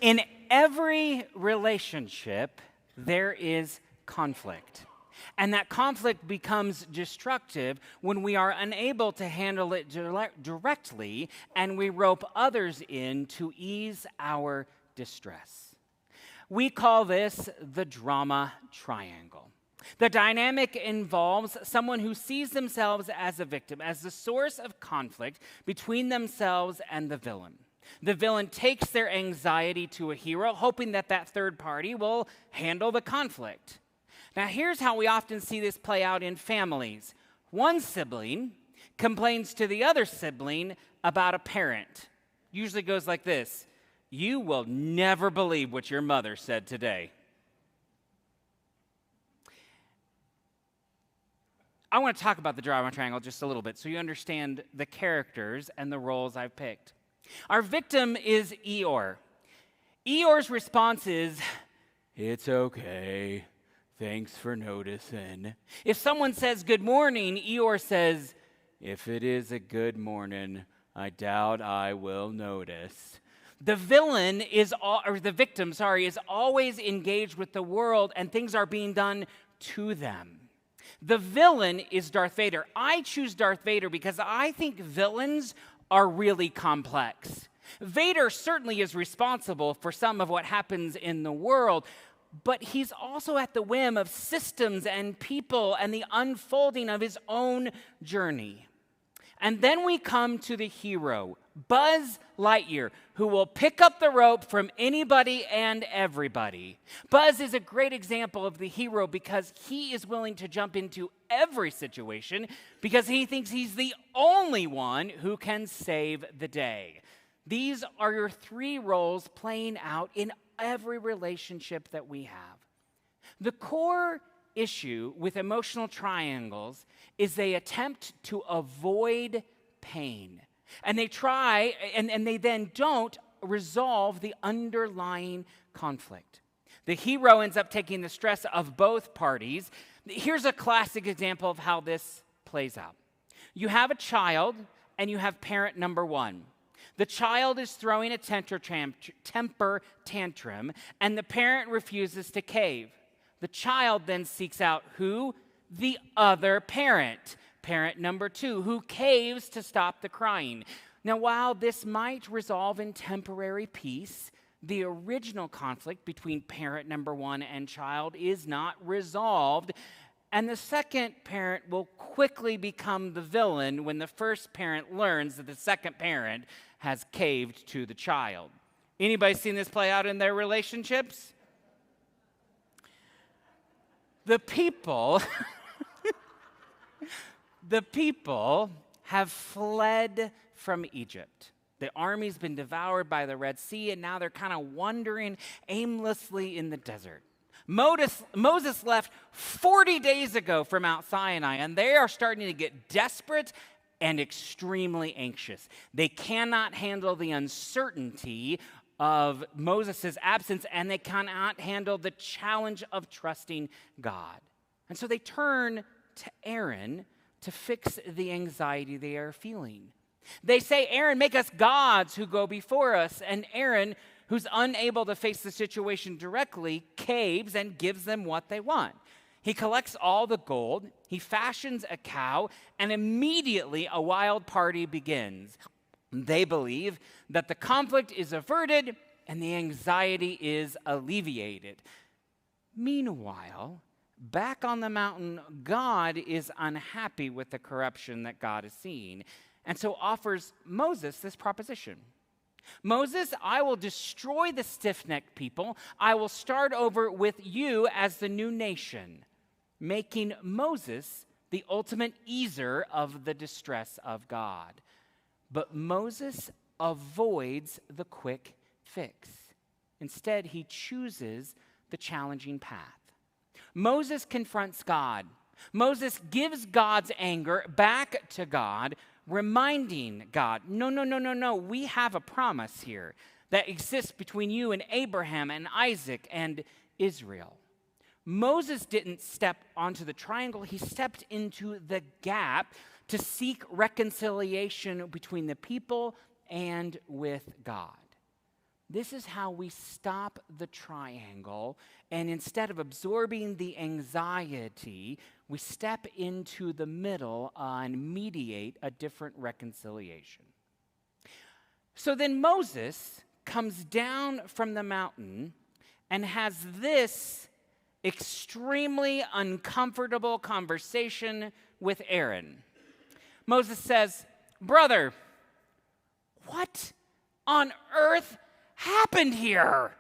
In every relationship, there is conflict. And that conflict becomes destructive when we are unable to handle it directly and we rope others in to ease our distress. We call this the drama triangle. The dynamic involves someone who sees themselves as a victim, as the source of conflict between themselves and the villain. The villain takes their anxiety to a hero, hoping that that third party will handle the conflict. Now, here's how we often see this play out in families. One sibling complains to the other sibling about a parent. Usually goes like this: "You will never believe what your mother said today." I want to talk about the drama triangle just a little bit so you understand the characters and the roles I've picked. Our victim is Eeyore. Eeyore's response is, "It's okay. Thanks for noticing." If someone says good morning, Eeyore says, "If it is a good morning, I doubt I will notice." The victim is always engaged with the world and things are being done to them. The villain is Darth Vader. I choose Darth Vader because I think villains are really complex. Vader certainly is responsible for some of what happens in the world, but he's also at the whim of systems and people and the unfolding of his own journey. And then we come to the hero, Buzz Lightyear, who will pick up the rope from anybody and everybody. Buzz is a great example of the hero because he is willing to jump into every situation because he thinks he's the only one who can save the day. These are your three roles playing out in every relationship that we have. The core issue with emotional triangles is they attempt to avoid pain. And they try, and they then don't resolve the underlying conflict. The hero ends up taking the stress of both parties. Here's a classic example of how this plays out. You have a child, and you have parent number one. The child is throwing a temper tantrum, and the parent refuses to cave. The child then seeks out who? The other parent. Parent number two, who caves to stop the crying. Now, while this might resolve in temporary peace, the original conflict between parent number one and child is not resolved, and the second parent will quickly become the villain when the first parent learns that the second parent has caved to the child. Anybody seen this play out in their relationships? The people have fled from Egypt. The army's been devoured by the Red Sea, and now they're kind of wandering aimlessly in the desert. Moses left 40 days ago from Mount Sinai, and they are starting to get desperate and extremely anxious. They cannot handle the uncertainty of Moses' absence, and they cannot handle the challenge of trusting God. And so they turn to Aaron to fix the anxiety they are feeling. They say, "Aaron, make us gods who go before us." And Aaron, who's unable to face the situation directly, caves and gives them what they want. He collects all the gold, he fashions a cow, and immediately a wild party begins. They believe that the conflict is averted and the anxiety is alleviated. Meanwhile, back on the mountain, God is unhappy with the corruption that God is seeing, and so offers Moses this proposition. "Moses, I will destroy the stiff-necked people. I will start over with you as the new nation," making Moses the ultimate easer of the distress of God. But Moses avoids the quick fix. Instead, he chooses the challenging path. Moses confronts God. Moses gives God's anger back to God, reminding God, no, we have a promise here that exists between you and Abraham and Isaac and Israel. Moses didn't step onto the triangle, he stepped into the gap to seek reconciliation between the people and with God. This is how we stop the triangle, and instead of absorbing the anxiety, we step into the middle and mediate a different reconciliation. So then Moses comes down from the mountain and has this extremely uncomfortable conversation with Aaron. Moses says, "Brother, what on earth happened here?"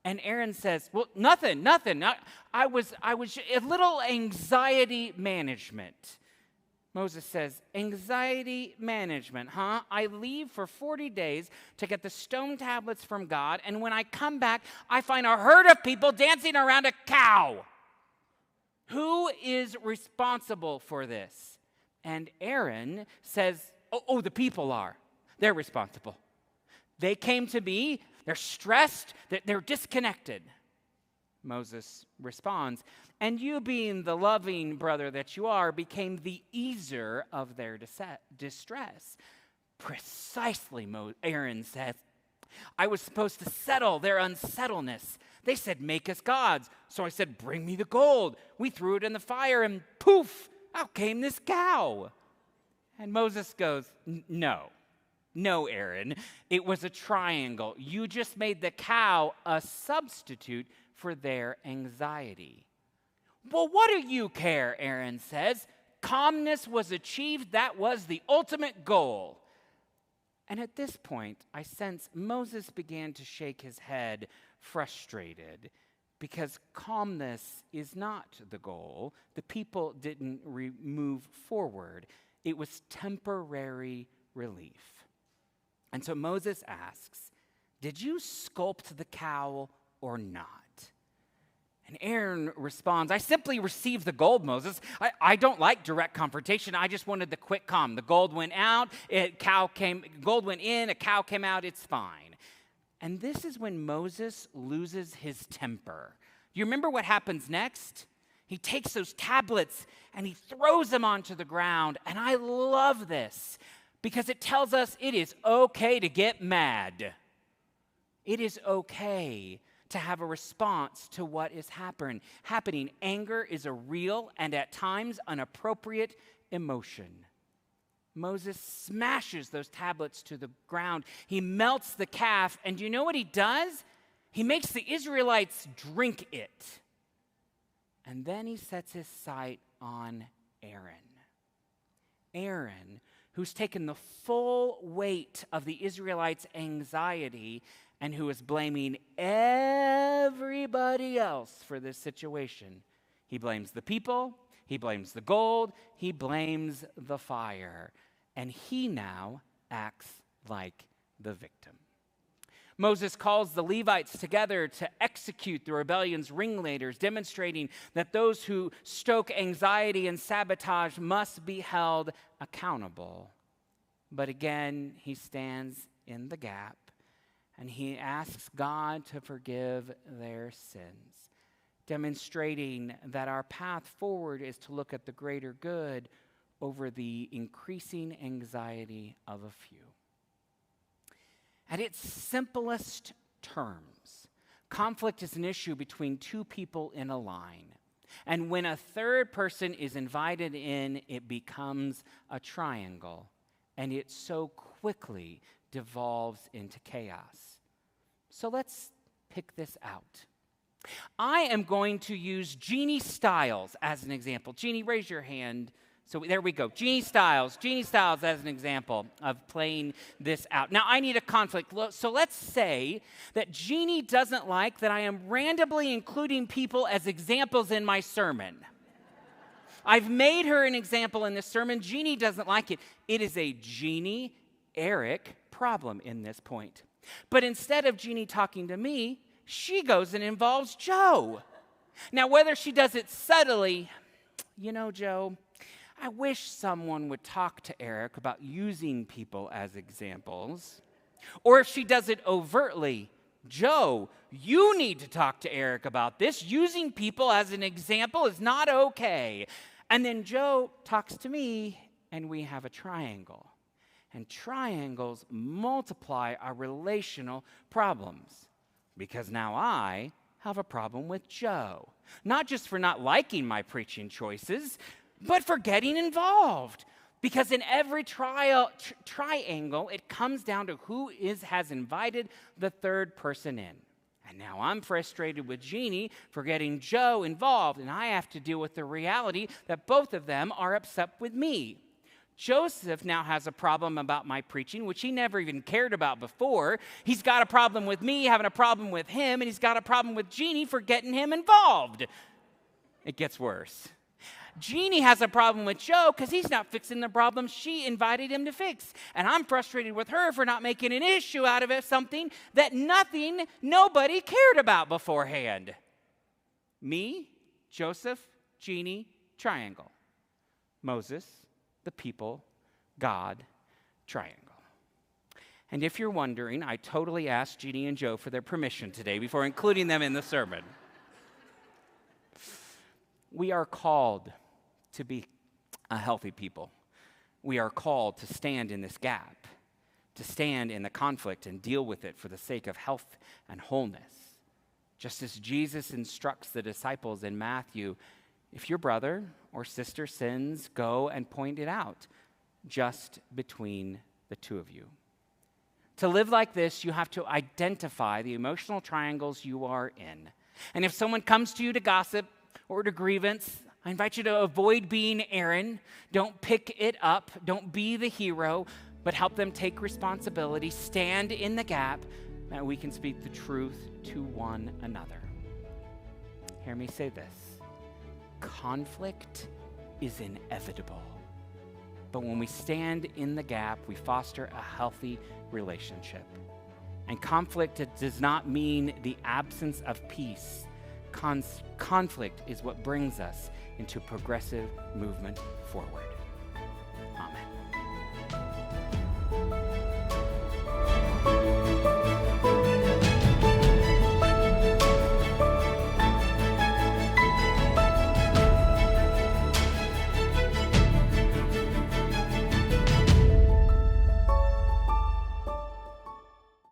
And Aaron says, "Well, nothing. I was a little anxiety management." Moses says, "Anxiety management, huh? I leave for 40 days to get the stone tablets from God, and when I come back, I find a herd of people dancing around a cow. Who is responsible for this?" And Aaron says, oh, the people are. They're responsible. They came to me, they're stressed, they're disconnected. Moses responds, "And you, being the loving brother that you are, became the easer of their distress." "Precisely," Aaron says. "I was supposed to settle their unsettledness. They said, 'Make us gods.' So I said, 'Bring me the gold.' We threw it in the fire, and poof, out came this cow." And Moses goes, No, Aaron, it was a triangle. You just made the cow a substitute for their anxiety." "Well, what do you care?" Aaron says. "Calmness was achieved. That was the ultimate goal." And at this point, I sense Moses began to shake his head, frustrated, because calmness is not the goal. The people didn't move forward. It was temporary relief. And so Moses asks, "Did you sculpt the cow or not?" And Aaron responds, "I simply received the gold, Moses. I don't like direct confrontation. I just wanted the quick calm. The gold went out, gold went in, a cow came out, it's fine." And this is when Moses loses his temper. You remember what happens next? He takes those tablets and he throws them onto the ground. And I love this, because it tells us it is okay to get mad. It is okay to have a response to what is happening. Anger is a real and at times an appropriate emotion. Moses smashes those tablets to the ground. He melts the calf, and do you know what he does? He makes the Israelites drink it. And then he sets his sight on Aaron. Aaron, who's taken the full weight of the Israelites' anxiety and who is blaming everybody else for this situation. He blames the people, he blames the gold, he blames the fire, and he now acts like the victim. Moses calls the Levites together to execute the rebellion's ringleaders, demonstrating that those who stoke anxiety and sabotage must be held accountable. But again, he stands in the gap and he asks God to forgive their sins, demonstrating that our path forward is to look at the greater good over the increasing anxiety of a few. At its simplest terms, conflict is an issue between two people in a line. And when a third person is invited in, it becomes a triangle. And it so quickly devolves into chaos. So let's pick this out. I am going to use Jeannie Styles as an example. Jeannie, raise your hand. So there we go. Jeannie Styles as an example of playing this out. Now, I need a conflict. So let's say that Jeannie doesn't like that I am randomly including people as examples in my sermon. I've made her an example in this sermon. Jeannie doesn't like it. It is a Jeannie-Eric problem in this point. But instead of Jeannie talking to me, she goes and involves Joe. Now, whether she does it subtly, you know, Joe, I wish someone would talk to Eric about using people as examples. Or if she does it overtly, Joe, you need to talk to Eric about this. Using people as an example is not okay. And then Joe talks to me, and we have a triangle. And triangles multiply our relational problems. Because now I have a problem with Joe. Not just for not liking my preaching choices, but for getting involved. Because in every triangle, it comes down to who has invited the third person in. And now I'm frustrated with Jeannie for getting Joe involved, and I have to deal with the reality that both of them are upset with me. Joseph now has a problem about my preaching, which he never even cared about before. He's got a problem with me having a problem with him, and he's got a problem with Jeannie for getting him involved. It gets worse. Jeannie has a problem with Joe because he's not fixing the problem she invited him to fix. And I'm frustrated with her for not making an issue out of it, something that nobody cared about beforehand. Me, Joseph, Jeannie, triangle. Moses, the people, God, triangle. And if you're wondering, I totally asked Jeannie and Joe for their permission today before including them in the sermon. We are called to be a healthy people. We are called to stand in this gap, to stand in the conflict and deal with it for the sake of health and wholeness. Just as Jesus instructs the disciples in Matthew, if your brother or sister sins, go and point it out, just between the two of you. To live like this, you have to identify the emotional triangles you are in. And if someone comes to you to gossip or to grievance, I invite you to avoid being Aaron. Don't pick it up. Don't be the hero, but help them take responsibility, stand in the gap, that we can speak the truth to one another. Hear me say this. Conflict is inevitable. But when we stand in the gap, we foster a healthy relationship. And conflict does not mean the absence of peace. Conflict is what brings us into progressive movement forward. Amen.